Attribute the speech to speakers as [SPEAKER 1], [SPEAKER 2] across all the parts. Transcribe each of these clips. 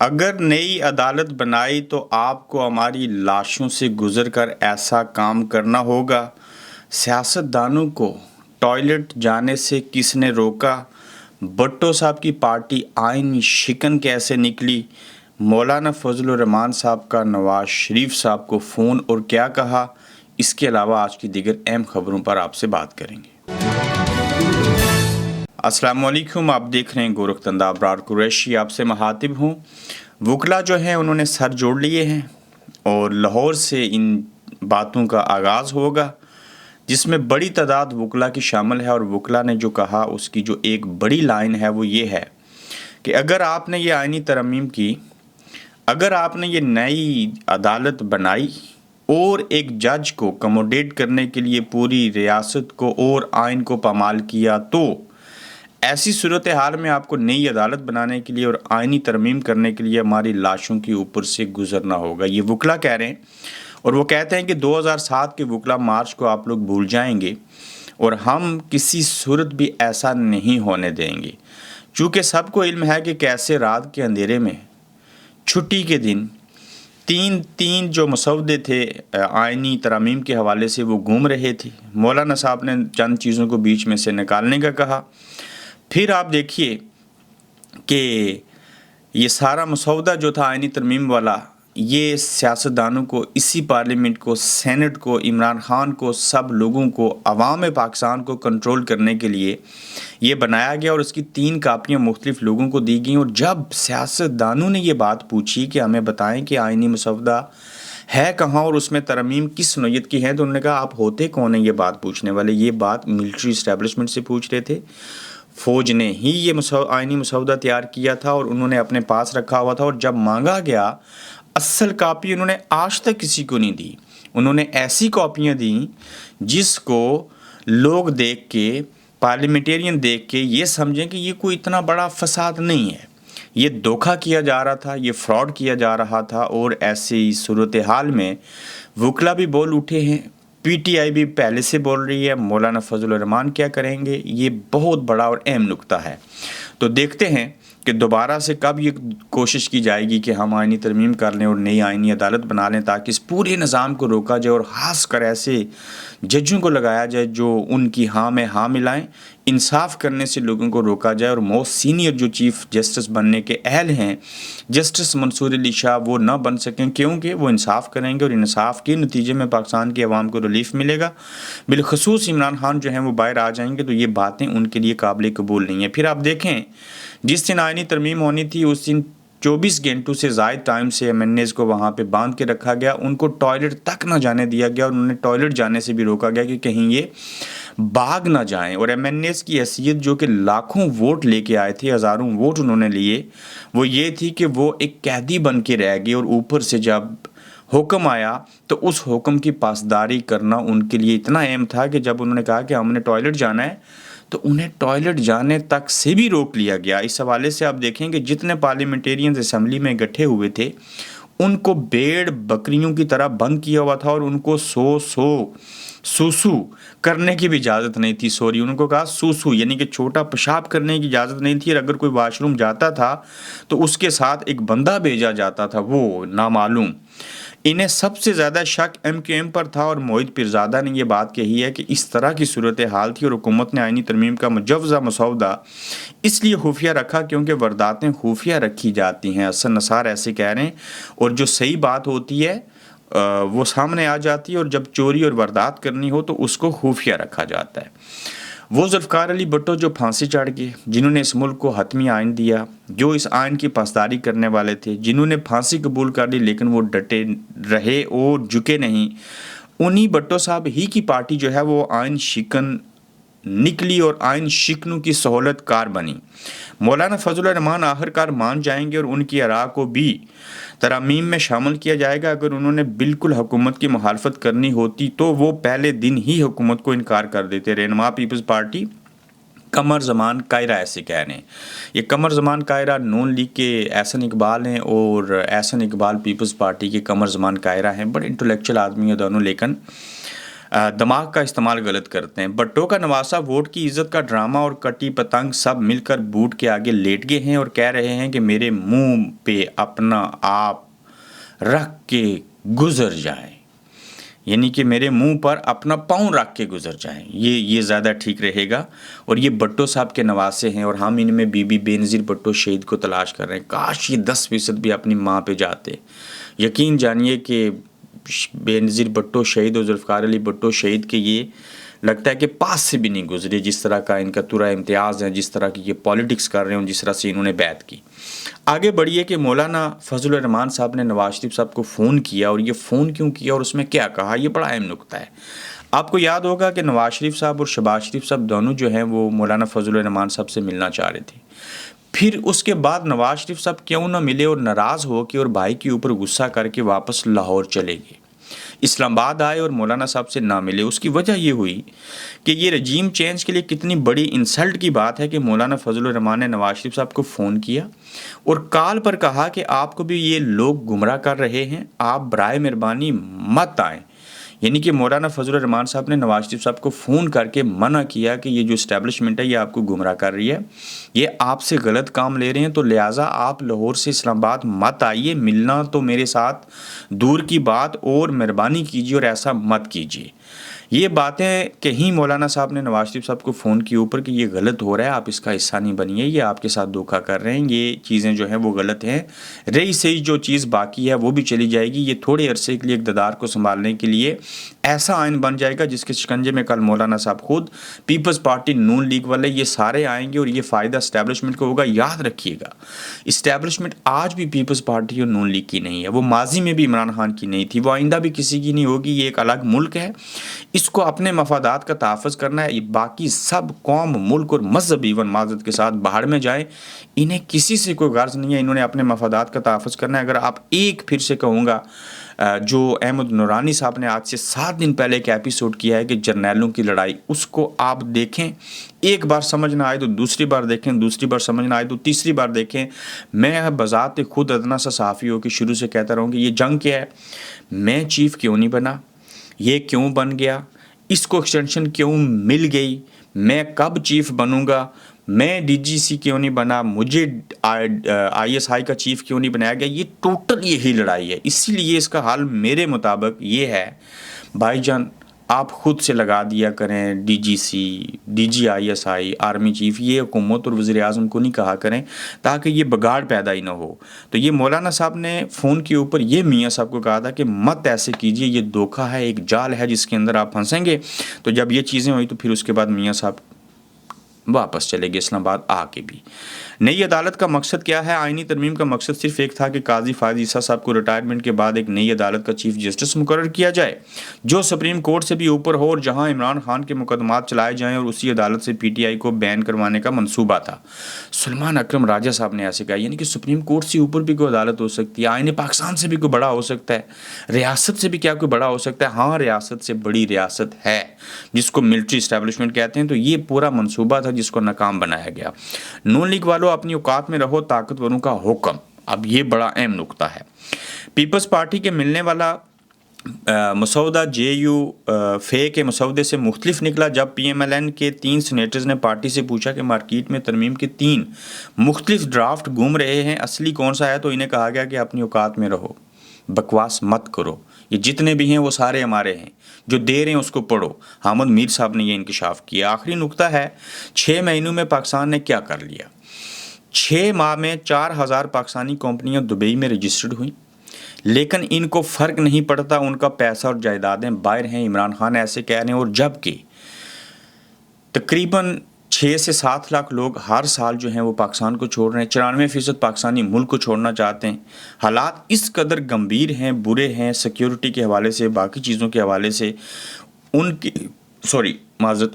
[SPEAKER 1] اگر نئی عدالت بنائی تو آپ کو ہماری لاشوں سے گزر کر ایسا کام کرنا ہوگا۔ سیاست دانوں کو ٹوائلٹ جانے سے کس نے روکا؟ بھٹو صاحب کی پارٹی آئین شکن کیسے نکلی؟ مولانا فضل الرحمان صاحب کا نواز شریف صاحب کو فون اور کیا کہا؟ اس کے علاوہ آج کی دیگر اہم خبروں پر آپ سے بات کریں گے۔ السلام علیکم، آپ دیکھ رہے ہیں گورکھ دھندا ابرار قریشی، آپ سے مخاطب ہوں۔ وکلا جو ہیں انہوں نے سر جوڑ لیے ہیں اور لاہور سے ان باتوں کا آغاز ہوگا، جس میں بڑی تعداد وکلا کی شامل ہے۔ اور وکلا نے جو کہا، اس کی جو ایک بڑی لائن ہے وہ یہ ہے کہ اگر آپ نے یہ آئینی ترمیم کی، اگر آپ نے یہ نئی عدالت بنائی اور ایک جج کو کموڈیٹ کرنے کے لیے پوری ریاست کو اور آئین کو پامال کیا، تو ایسی صورتحال میں آپ کو نئی عدالت بنانے کے لیے اور آئینی ترمیم کرنے کے لیے ہماری لاشوں کے اوپر سے گزرنا ہوگا۔ یہ وکلا کہہ رہے ہیں، اور وہ کہتے ہیں کہ 2007 کے وکلا مارچ کو آپ لوگ بھول جائیں گے اور ہم کسی صورت بھی ایسا نہیں ہونے دیں گے، چونکہ سب کو علم ہے کہ کیسے رات کے اندھیرے میں چھٹی کے دن تین جو مسودے تھے آئینی ترامیم کے حوالے سے وہ گھوم رہے تھے۔ مولانا صاحب نے چند چیزوں کو بیچ میں سے نکالنے کا کہا۔ پھر آپ دیکھیے کہ یہ سارا مسودہ جو تھا آئینی ترمیم والا، یہ سیاستدانوں کو، اسی پارلیمنٹ کو، سینٹ کو، عمران خان کو، سب لوگوں کو، عوام پاکستان کو کنٹرول کرنے کے لیے یہ بنایا گیا، اور اس کی 3 کاپیاں مختلف لوگوں کو دی گئیں۔ اور جب سیاستدانوں نے یہ بات پوچھی کہ ہمیں بتائیں کہ آئینی مسودہ ہے کہاں اور اس میں ترمیم کس نوعیت کی ہے، تو انہوں نے کہا آپ ہوتے کون ہیں یہ بات پوچھنے والے؟ یہ بات ملٹری اسٹیبلشمنٹ سے پوچھ رہے تھے، فوج نے ہی یہ آئینی مسودہ تیار کیا تھا اور انہوں نے اپنے پاس رکھا ہوا تھا، اور جب مانگا گیا اصل کاپی انہوں نے آج تک کسی کو نہیں دی۔ انہوں نے ایسی کاپیاں دیں جس کو لوگ دیکھ کے، پارلیمنٹیرین دیکھ کے یہ سمجھیں کہ یہ کوئی اتنا بڑا فساد نہیں ہے، یہ دھوکہ کیا جا رہا تھا، یہ فراڈ کیا جا رہا تھا۔ اور ایسی صورتحال میں وکلا بھی بول اٹھے ہیں، پی ٹی آئی بھی پہلے سے بول رہی ہے، مولانا فضل الرحمان کیا کریں گے؟ یہ بہت بڑا اور اہم نکتہ ہے۔ تو دیکھتے ہیں کہ دوبارہ سے کب یہ کوشش کی جائے گی کہ ہم آئینی ترمیم کر لیں اور نئی آئینی عدالت بنا لیں، تاکہ اس پورے نظام کو روکا جائے، اور خاص کر ایسے ججوں کو لگایا جائے جو ان کی ہاں میں ہاں ملائیں، انصاف کرنے سے لوگوں کو روکا جائے۔ اور موسٹ سینئر جو چیف جسٹس بننے کے اہل ہیں جسٹس منصور علی شاہ، وہ نہ بن سکیں، کیونکہ وہ انصاف کریں گے اور انصاف کے نتیجے میں پاکستان کی عوام کو ریلیف ملے گا۔ بالخصوص عمران خان جو ہیں وہ باہر آ جائیں گے، تو یہ باتیں ان کے لیے قابل قبول نہیں ہیں۔ پھر آپ دیکھیں، جس دن آئینی ترمیم ہونی تھی اس دن 24 گھنٹوں سے زائد ٹائم سے ایم این ایز کو وہاں پہ باندھ کے رکھا گیا، ان کو ٹوائلٹ تک نہ جانے دیا گیا، اور انہوں نے ٹوائلٹ جانے سے بھی روکا گیا کہ کہیں یہ بھاگ نہ جائیں۔ اور ایم این ایز کی حیثیت جو کہ لاکھوں ووٹ لے کے آئے تھے، ہزاروں ووٹ انہوں نے لیے، وہ یہ تھی کہ وہ ایک قیدی بن کے رہ گئے، اور اوپر سے جب حکم آیا تو اس حکم کی پاسداری کرنا ان کے لیے اتنا اہم تھا کہ جب انہوں نے کہا کہ ہم نے ٹوائلٹ جانا ہے تو انہیں ٹوائلٹ جانے تک سے بھی روک لیا گیا۔ اس حوالے سے آپ دیکھیں کہ جتنے پارلیمنٹیرینز اسمبلی میں اکٹھے ہوئے تھے ان کو بھیڑ بکریوں کی طرح بند کیا ہوا تھا، اور ان کو سوسو کرنے کی بھی اجازت نہیں تھی۔ انہوں کو کہا سوسو یعنی کہ چھوٹا پیشاب کرنے کی اجازت نہیں تھی، اور اگر کوئی واش روم جاتا تھا تو اس کے ساتھ ایک بندہ بھیجا جاتا تھا، وہ نامعلوم۔ انہیں سب سے زیادہ شک ایم کیو ایم پر تھا، اور موحد پیرزادہ نے یہ بات کہی ہے کہ اس طرح کی صورتحال تھی، اور حکومت نے آئینی ترمیم کا مجوزہ مسودہ اس لیے خفیہ رکھا کیونکہ وارداتیں خفیہ رکھی جاتی ہیں۔ حسن نثار ایسے کہہ رہے ہیں، اور جو صحیح بات ہوتی ہے وہ سامنے آ جاتی ہے، اور جب چوری اور واردات کرنی ہو تو اس کو خفیہ رکھا جاتا ہے۔ وہ ذوالفقار علی بھٹو جو پھانسی چڑھ گئے، جنہوں نے اس ملک کو حتمی آئین دیا، جو اس آئین کی پاسداری کرنے والے تھے، جنہوں نے پھانسی قبول کر لی لیکن وہ ڈٹے رہے اور جھکے نہیں، انہی بھٹو صاحب ہی کی پارٹی جو ہے وہ آئین شکن نکلی اور آئین شکنوں کی سہولت کار بنی۔ مولانا فضل الرحمان آخر کار مان جائیں گے اور ان کی آراء کو بھی ترامیم میں شامل کیا جائے گا۔ اگر انہوں نے بالکل حکومت کی مخالفت کرنی ہوتی تو وہ پہلے دن ہی حکومت کو انکار کر دیتے۔ رہنما پیپلز پارٹی قمر زمان کائرہ ایسے کہہ رہے ہیں، یہ قمر زمان کائرہ نون لیگ کے احسن اقبال ہیں، اور احسن اقبال پیپلز پارٹی کے قمر زمان کائرہ ہیں۔ بڑے انٹلیکچوئل آدمی ہیں دونوں، لیکن दिमाग का इस्तेमाल गलत करते हैं। भुट्टो का नवासा वोट की इज्जत का ड्रामा और कटी पतंग सब मिलकर बूट के आगे लेट गए हैं और कह रहे हैं कि मेरे मुंह पे अपना आप रख के गुजर जाएं, यानी कि मेरे मुंह पर अपना पाँव रख के गुजर जाएं। ये ज़्यादा ठीक रहेगा। और ये भुट्टो साहब के नवासे हैं और हम इनमें बीबी बेनज़ीर भुट्टो शहीद को तलाश कर रहे हैं। काश ये 10% भी अपनी माँ पे जाते। यकीन जानिए कि बेनज़ीर भुट्टो शहीद और ज़ुल्फ़िकार अली भुट्टो शहीद के ये लगता है कि पास से भी नहीं गुजरे, जिस तरह का इनका तुरा इम्तियाज़ है, जिस तरह की ये पॉलिटिक्स कर रहे हैं, जिस तरह से इन्होंने बैत की। आगे बढ़िए कि मौलाना फजलुर रहमान साहब ने नवाज शरीफ साहब को फ़ोन किया, और ये फ़ोन क्यों किया और उसमें क्या कहा, ये बड़ा अहम नुक्ता है। आपको याद होगा कि नवाज शरीफ साहब और शहबाज शरीफ साहब दोनों जो हैं वो मौलाना फजलुर रहमान साहब से मिलना चाह रहे थे। फिर उसके बाद नवाज शरीफ साहब क्यों ना मिले और नाराज़ हो के और भाई के ऊपर गुस्सा करके वापस लाहौर चले गए, इस्लामाबाद आए और मौलाना साहब से ना मिले। उसकी वजह ये हुई कि ये रजीम चेंज के लिए कितनी बड़ी इंसल्ट की बात है कि मौलाना फजलुर रहमान ने नवाज शरीफ साहब को फ़ोन किया और कॉल पर कहा कि आपको भी ये लोग गुमराह कर रहे हैं, आप बराए मेहरबानी मत आएँ। यानी कि मौलाना फजलुर रहमान साहब ने नवाज शरीफ साहब को फ़ोन करके मना किया कि ये जो इस्टेब्लिशमेंट है ये आपको गुमराह कर रही है, ये आपसे गलत काम ले रहे हैं, तो लिहाजा आप लाहौर से इस्लामाबाद मत आइए, मिलना तो मेरे साथ दूर की बात, और मेहरबानी कीजिए और ऐसा मत कीजिए। ये बातें कहीं मौलाना साहब ने नवाज शरीफ साहब को फ़ोन के ऊपर कि ये गलत हो रहा है, आप इसका हिस्सा नहीं बनिए, ये आपके साथ धोखा कर रहे हैं, ये चीज़ें जो हैं वो गलत हैं। रही सही जो चीज़ बाकी है वो भी चली जाएगी। ये थोड़े अरसे के लिए इक़्तिदार को संभालने के लिए ऐसा आइन बन जाएगा जिसके शिकंजे में कल मौलाना साहब खुद, पीपल्स पार्टी, नून लीग वाले, ये सारे आएंगे और ये फ़ायदा इस्टेब्लिशमेंट को होगा। याद रखिएगा, इस्टेब्लिशमेंट आज भी पीपल्स पार्टी और नून लीग की नहीं है, वो माजी में भी इमरान खान की नहीं थी, वो आइंदा भी किसी की नहीं होगी। ये एक अलग मुल्क है, इसको अपने मफादात का तहफ़्फ़ुज़ करना है। बाकी सब कौम, मुल्क और मज़हब इवन माज़रत के साथ बाहर में जाए, इन्हें किसी से कोई गर्ज नहीं है, इन्होंने अपने मफादात का तहफ़्फ़ुज़ करना है। अगर आप एक फिर से कहूँगा, जो अहमद नूरानी साहब ने आज से 7 दिन पहले एक एपिसोड किया है कि जर्नैलों की लड़ाई, उसको आप देखें, एक बार समझ ना आए तो दूसरी बार देखें, दूसरी बार समझ ना आए तो तीसरी बार देखें। मैं बज़ात खुद अदना सा सहाफ़ी हो के शुरू से कहता रहूँ कि ये जंग क्या है, मैं चीफ़ क्यों नहीं बना, ये क्यों बन गया, इसको एक्सटेंशन क्यों मिल गई, मैं कब चीफ़ बनूंगा, मैं डीजीसी क्यों नहीं बना, मुझे आईएसआई का चीफ़ क्यों नहीं बनाया गया। ये टोटल यही लड़ाई है। इसीलिए इसका हाल मेरे मुताबिक ये है, भाईजान आप खुद से लगा दिया करें डीजीसी, डीजीआईएसआई, आर्मी चीफ़, ये हुकूमत और वज़ीर आज़म को नहीं कहा करें ताकि ये बगाड़ पैदा ही ना हो। तो ये मौलाना साहब ने फ़ोन के ऊपर ये मियाँ साहब को कहा था कि मत ऐसे कीजिए, ये धोखा है, एक जाल है जिसके अंदर आप फंसेंगे। तो जब ये चीज़ें हुई तो फिर उसके बाद मियाँ साहब वापस चले गए इस्लामाबाद आके भी। नई अदालत का मकसद क्या है? आइनी तरमीम का मकसद सिर्फ एक था कि काजी फायद ईसा साहब को रिटायरमेंट के बाद एक नई अदालत का चीफ जस्टिस मुकर्रर किया जाए जो सुप्रीम कोर्ट से भी ऊपर हो और जहां इमरान खान के मुकदमात चलाए जाएं, और उसी अदालत से पीटीआई को बैन करवाने का मंसूबा था। सलमान अकरम राजा साहब ने ऐसे कहा, यानी कि सुप्रीम कोर्ट से ऊपर भी कोई अदालत हो सकती है, आईने पाकिस्तान से भी कोई बड़ा हो सकता है, रियासत से भी क्या कोई बड़ा हो सकता है? हाँ, रियासत से बड़ी रियासत है जिसको मिलिट्री इस्टेब्लिशमेंट कहते हैं। तो ये पूरा मंसूबा था जिसको नाकाम बनाया गया। नून लीग वालों, अपनी औकात में रहो, ताकतवरों का हुक्म। अब ये बड़ा अहम नुक्ता है। पीपल्स पार्टी के मिलने वाला मसौदा JU फे के मसौदे से मुख्तलिफ निकला। जब PMLN के 3 सीनेटर्स ने पार्टी से पूछा कि मार्केट में तरमीम के 3 मुख्तलिफ ड्राफ्ट घूम रहे हैं, असली कौन सा है, तो इन्हें कहा गया कि अपनी औकात में रहो, बकवास मत करो, ये जितने भी हैं वो सारे हमारे हैं, जो दे रहे हैं उसको पढ़ो। हामिद मीर साहब ने ये इंकशाफ किया। आखिरी नुक्ता है, 6 महीनों में पाकिस्तान ने क्या कर लिया। 6 माह में 4000 पाकिस्तानी कंपनियां दुबई में रजिस्टर्ड हुई, लेकिन इनको फ़र्क नहीं पड़ता, उनका पैसा और जायदादें बाहर हैं। इमरान खान ऐसे कह रहे हैं, और जबकि तकरीबन 6 से 7 लाख लोग हर साल जो हैं वो पाकिस्तान को छोड़ रहे हैं। 94% पाकिस्तानी मुल्क को छोड़ना चाहते हैं। हालात इस कदर गंभीर हैं, बुरे हैं, सिक्योरिटी के हवाले से, बाकी चीज़ों के हवाले से,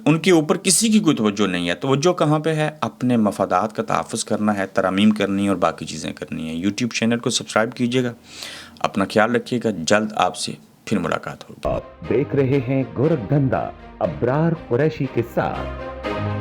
[SPEAKER 1] उनके ऊपर किसी की कोई तवज्जो नहीं है। तवज्जो कहाँ पे है? अपने मफादात का तहफ़्फ़ुज़ करना है, तरमीम करनी है और बाकी चीज़ें करनी है। यूट्यूब चैनल को सब्सक्राइब कीजिएगा, अपना ख्याल रखिएगा, जल्द आपसे फिर मुलाकात होगी।
[SPEAKER 2] आप देख रहे हैं गोरखधंधा अब्रार कुरैशी के साथ।